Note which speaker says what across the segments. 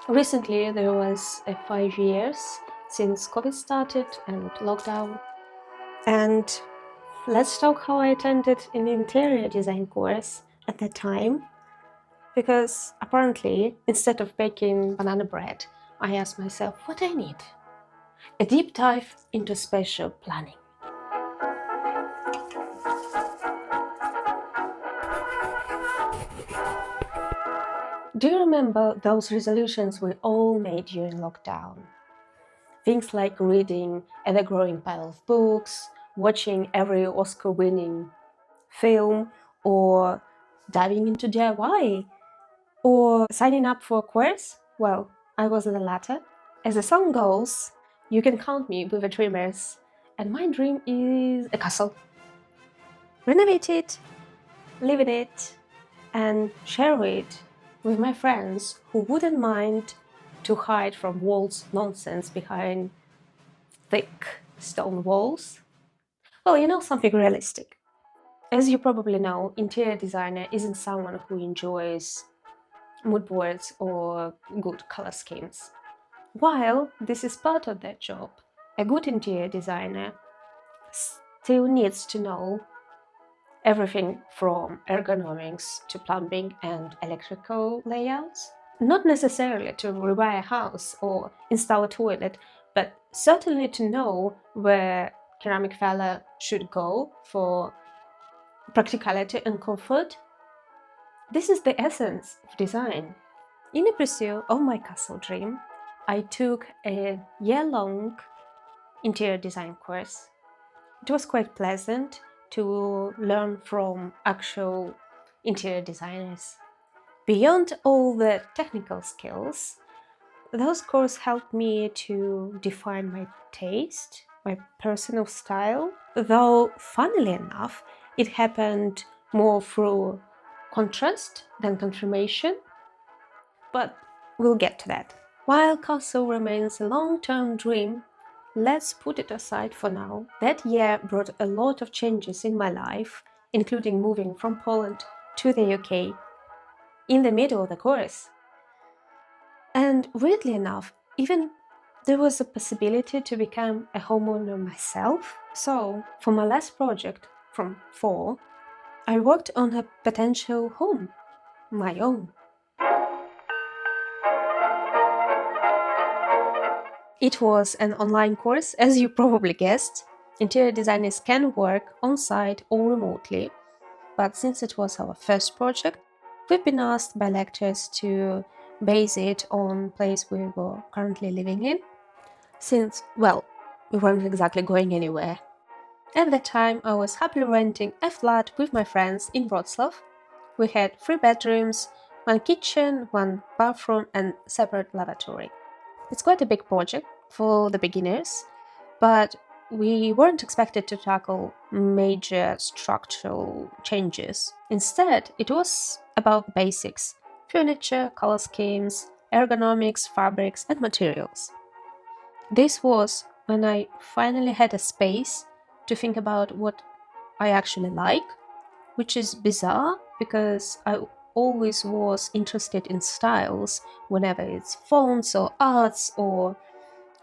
Speaker 1: Recently, there was 5 years since COVID started and lockdown. And let's talk how I attended an interior design course at that time. Because apparently, instead of baking banana bread, I asked myself, what I need? A deep dive into spatial planning. Do you remember those resolutions we all made during lockdown? Things like reading an ever-growing pile of books, watching every Oscar-winning film, or diving into DIY, or signing up for a course? Well, I was in the latter. As the song goes, you can count me with the dreamers, and my dream is a castle. Renovate it, live in it, and share it with my friends who wouldn't mind to hide from walls' nonsense behind thick stone walls. Well, something realistic. As you probably know, interior designer isn't someone who enjoys mood boards or good color schemes. While this is part of their job, a good interior designer still needs to know everything from ergonomics to plumbing and electrical layouts. Not necessarily to rewire a house or install a toilet, but certainly to know where ceramic fella should go for practicality and comfort. This is the essence of design. In the pursuit of my castle dream, I took a year-long interior design course. It was quite pleasant to learn from actual interior designers. Beyond all the technical skills, those courses helped me to define my taste, my personal style, though funnily enough, it happened more through contrast than confirmation. But we'll get to that. While castle remains a long-term dream, let's put it aside for now. That year brought a lot of changes in my life, including moving from Poland to the UK in the middle of the course. And weirdly enough, even there was a possibility to become a homeowner myself. So, for my last project from 4, I worked on a potential home, my own. It was an online course, as you probably guessed. Interior designers can work on-site or remotely, but since it was our first project, we've been asked by lecturers to base it on the place we were currently living in, since, well, we weren't exactly going anywhere. At that time, I was happily renting a flat with my friends in Wrocław. We had 3 bedrooms, 1 kitchen, 1 bathroom, and separate lavatory. It's quite a big project for the beginners, but we weren't expected to tackle major structural changes. Instead, it was about basics: furniture, color schemes, ergonomics, fabrics, and materials. This was when I finally had a space to think about what I actually like, which is bizarre because I always was interested in styles, whenever it's fonts or arts or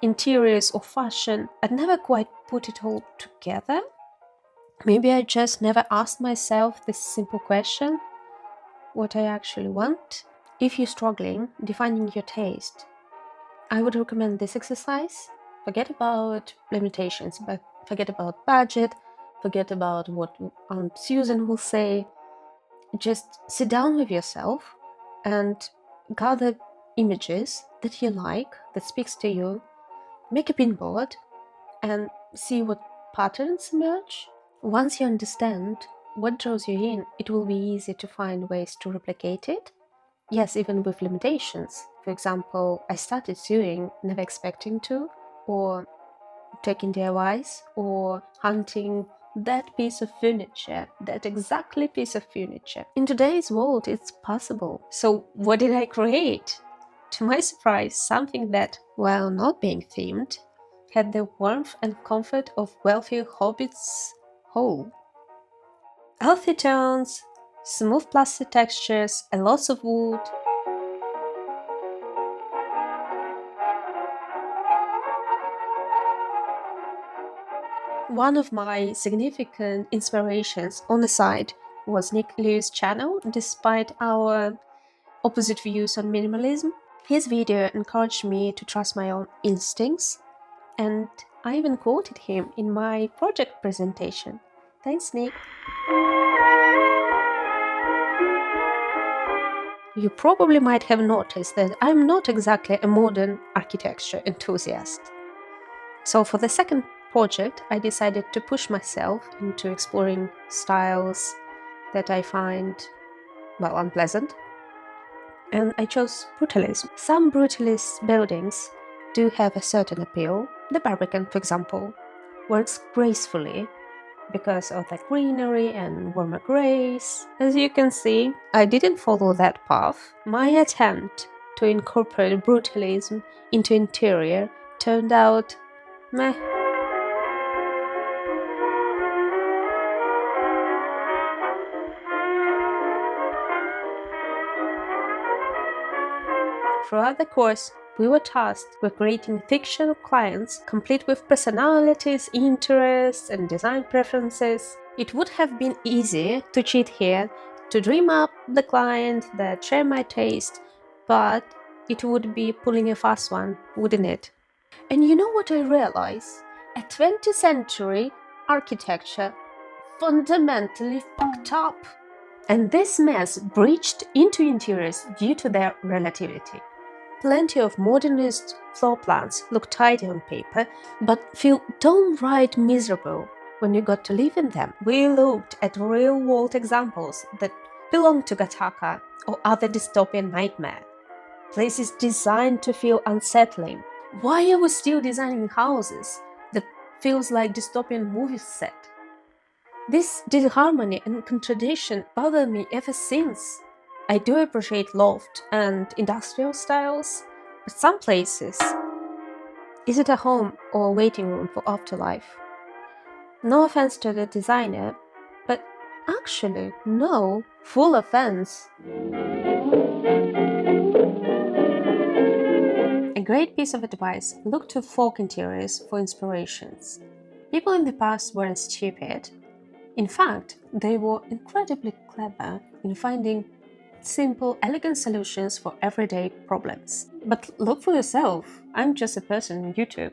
Speaker 1: interiors or fashion. I'd never quite put it all together. Maybe I just never asked myself this simple question: what I actually want? If you're struggling defining your taste, I would recommend this exercise. Forget about limitations, but forget about budget, forget about what Aunt Susan will say. Just sit down with yourself and gather images that you like, that speaks to you. Make a pinboard and see what patterns emerge. Once you understand what draws you in, it will be easy to find ways to replicate it. Yes, even with limitations. For example, I started sewing, never expecting to, or taking DIYs, or hunting that piece of furniture, that exactly piece of furniture. In today's world, it's possible. So what did I create? To my surprise, something that, while not being themed, had the warmth and comfort of wealthy hobbits' home. Earthy tones, smooth plastic textures, and lots of wood. One of my significant inspirations on the side was Nick Liu's channel. Despite our opposite views on minimalism, his video encouraged me to trust my own instincts, and I even quoted him in my project presentation. Thanks, Nick. You probably might have noticed that I'm not exactly a modern architecture enthusiast. So for the second project, I decided to push myself into exploring styles that I find, well, unpleasant. And I chose Brutalism. Some Brutalist buildings do have a certain appeal. The Barbican, for example, works gracefully because of the greenery and warmer grays. As you can see, I didn't follow that path. My attempt to incorporate Brutalism into interior turned out meh. Throughout the course, we were tasked with creating fictional clients complete with personalities, interests, and design preferences. It would have been easy to cheat here, to dream up the client that share my taste, but it would be pulling a fast one, wouldn't it? And you know what I realize? A 20th century architecture fundamentally fucked up. And this mess breached into interiors due to their relativity. Plenty of modernist floor plans look tidy on paper, but feel downright miserable when you got to live in them. We looked at real-world examples that belong to Gattaca or other dystopian nightmare. Places designed to feel unsettling. Why are we still designing houses that feels like dystopian movie set? This disharmony and contradiction bother me ever since. I do appreciate loft and industrial styles, but some places, is it a home or a waiting room for afterlife? No offense to the designer, but actually, no, full offense. A great piece of advice: look to folk interiors for inspirations. People in the past weren't stupid. In fact, they were incredibly clever in finding simple, elegant solutions for everyday problems. But look for yourself. I'm just a person on YouTube.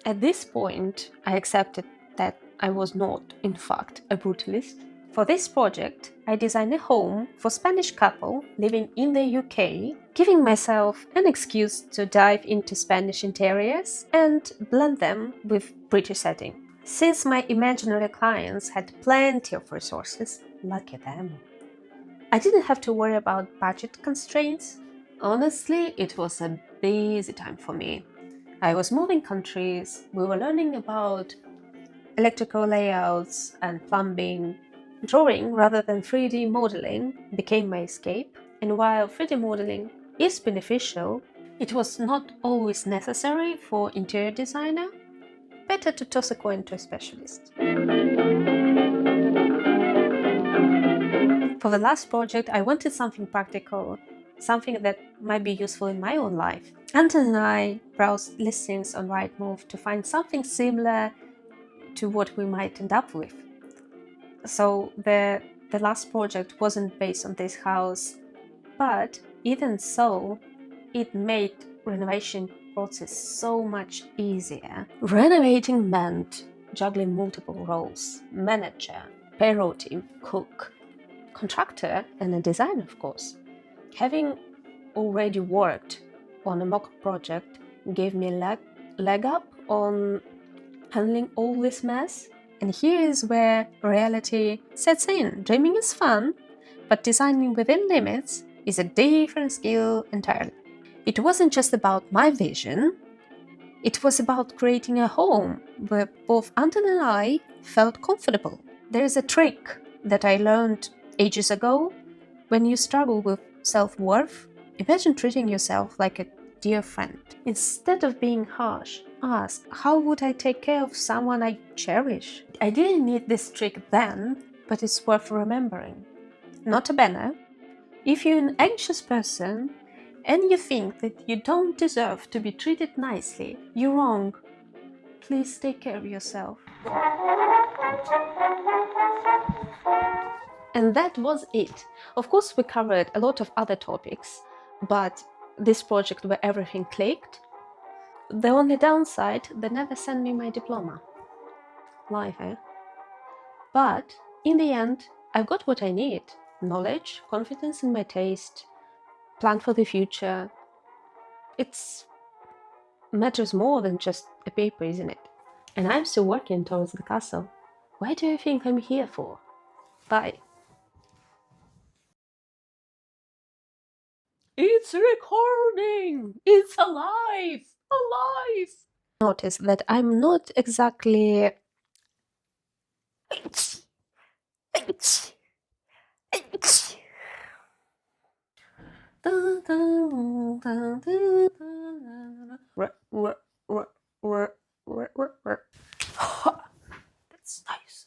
Speaker 1: At this point, I accepted that I was not, in fact, a brutalist. For this project, I designed a home for a Spanish couple living in the UK, giving myself an excuse to dive into Spanish interiors and blend them with British setting. Since my imaginary clients had plenty of resources, lucky them, I didn't have to worry about budget constraints. Honestly, it was a busy time for me. I was moving countries, we were learning about electrical layouts and plumbing. Drawing rather than 3D modeling became my escape, and while 3D modeling is beneficial, it was not always necessary for interior designer. Better to toss a coin to a specialist. For the last project, I wanted something practical, something that might be useful in my own life. Anton and I browsed listings on Rightmove to find something similar to what we might end up with. So the last project wasn't based on this house, but even so, it made renovation process so much easier. Renovating meant juggling multiple roles: manager, payroll team, cook, contractor, and a designer, of course. Having already worked on a mock project gave me a leg up on handling all this mess. And here is where reality sets in. Dreaming is fun, but designing within limits is a different skill entirely. It wasn't just about my vision, it was about creating a home where both Anton and I felt comfortable. There is a trick that I learned ages ago. When you struggle with self-worth, imagine treating yourself like a dear friend. Instead of being harsh, ask, how would I take care of someone I cherish? I didn't need this trick then, but it's worth remembering. Not a banner. If you're an anxious person and you think that you don't deserve to be treated nicely, you're wrong. Please take care of yourself. And that was it. Of course, we covered a lot of other topics, but this project where everything clicked, the only downside, they never sent me my diploma. Life, eh? But in the end, I've got what I need: knowledge, confidence in my taste, plan for the future. It matters more than just a paper, isn't it? And I'm still working towards the castle. Why do you think I'm here for? Bye. It's recording! It's alive! Alive! Notice that I'm not exactly. That's nice.